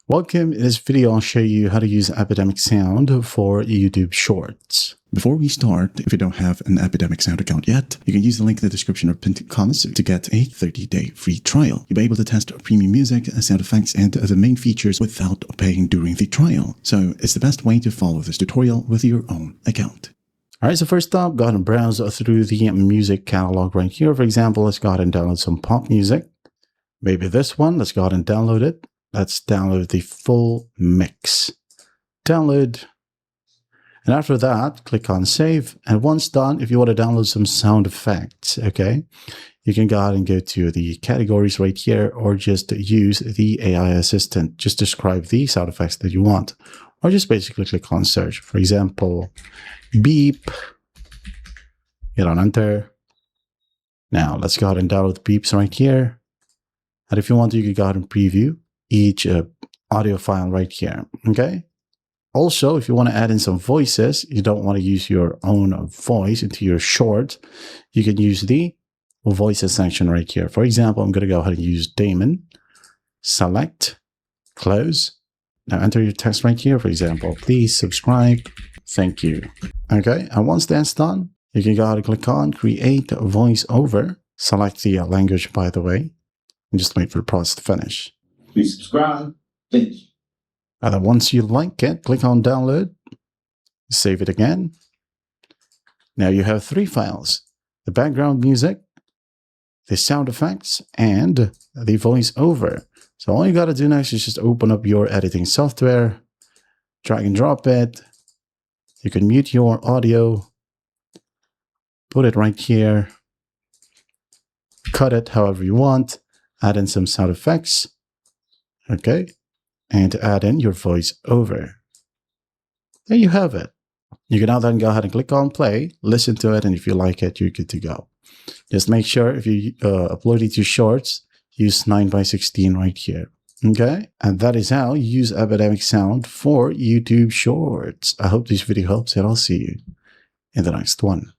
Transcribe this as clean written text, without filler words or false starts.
Welcome. In this video, I'll show you how to use Epidemic sound for YouTube Shorts. Before we start, if you don't have an Epidemic sound account yet, you can use the link in the description or pinned comments to get a 30-day free trial. You'll be able to test premium music, sound effects, and the main features without paying during the trial. So it's the best way to follow this tutorial with your own account. Alright, so first up, go ahead and browse through the music catalog right here. For example, let's go ahead and download some pop music. Maybe this one. Let's go ahead and download it. Let's download the full mix. Download. And after that, click on save. And once done, if you want to download some sound effects, okay, you can go ahead and go to the categories right here, or just use the AI assistant. Just describe the sound effects that you want. Or just basically click on search. For example, beep. Hit on enter. Now let's go ahead and download the beeps right here. And if you want to, you can go ahead and preview each audio file right here. Okay. Also, if you want to add in some voices, you don't want to use your own voice into your short, you can use the voices section right here. For example, I'm going to go ahead and use Damon. Select, close. Now enter your text right here. For example, please subscribe. Thank you. Okay. And once that's done, you can go ahead and click on create voiceover. Select the language, by the way, and just wait for the process to finish. Please subscribe. Finish. And then once you like it, click on download, save it again. Now you have 3 files: the background music, the sound effects, and the voiceover. So all you got to do next is just open up your editing software, drag and drop it. You can mute your audio, put it right here, cut it however you want, add in some sound effects. Okay, and add in your voice-over. There you have it. You can now then go ahead and click on play, listen to it, and if you like it, you're good to go. Just make sure if you upload it to Shorts, use 9:16 right here. Okay, and that is how you use Epidemic sound for YouTube Shorts. I hope this video helps, and I'll see you in the next one.